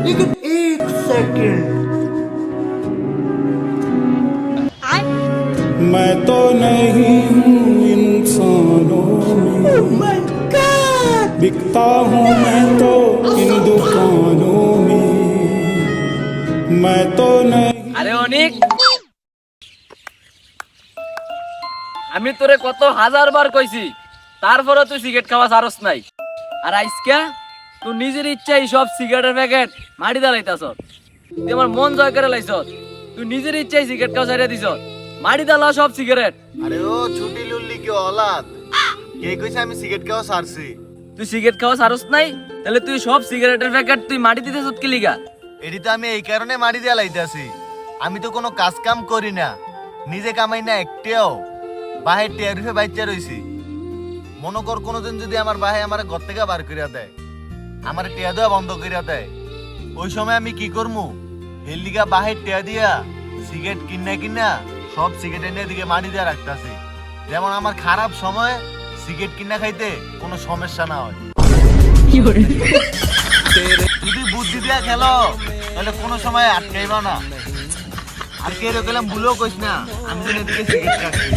लेकिन एक सेकंड मैं तो नहीं हूँ इंसानों में बिकता हूँ मैं तो इन दुकानों में मैं तो नहीं। আরে অনিক, আমি তোরে কত হাজার বার কইছি, তারপরে তুই সিগারেট খাওয়া ছাড়স নাই। আর আজকে তুই নিজের ইচ্ছাই সব সিগারেটের প্যাকেট মাটি দালাইতাছ। তুই আমার মন জয় করে লাইছ। তুই নিজের ইচ্ছাই সিগারেট খাওয়া ছাড়িয়ে দিছ। মাটি দালা সব সিগারেট। আরে ও ছুটি লুল্লি কি অলাদ, কে কইছে আমি সিগারেট খাওয়া ছাড়ছি? তুই সিগারেট খাওয়া ছাড়স নাই, তাহলে তুই সব সিগারেটের প্যাকেট তুই মাটি দিতেছ কি লিগা? এটি তো আমি এই কারণে মারি দিয়া লাইতাছি, আমি তো কোনো কাজ কাম করি না, নিজে কামাই না একটিও, বাহের টেয়ার রুফে বাচ্চা রইছি। মনে কর কোনোদিন যদি আমার বাহে আমার ঘর থেকে বার করিয়া দেয়, আমার টেয়া দেওয়া বন্ধ করিয়া দেয়, ওই সময় আমি কি করমু? হেলিকা বাহের টেয়া দিয়া সিগারেট কিনা সব সিগারেট এনে দিকে মারি দিয়া রাখতাছি, যেমন আমার খারাপ সময় সিগারেট কিনা খাইতে কোনো সমস্যা না হয়। যদি বুদ্ধি দিয়া খেলো তাহলে কোনো সময় আটকাইবা না। আর কে গেলাম ভুলেও কইস না আমি যেন এদিকে সিগারেট খাচ্ছি।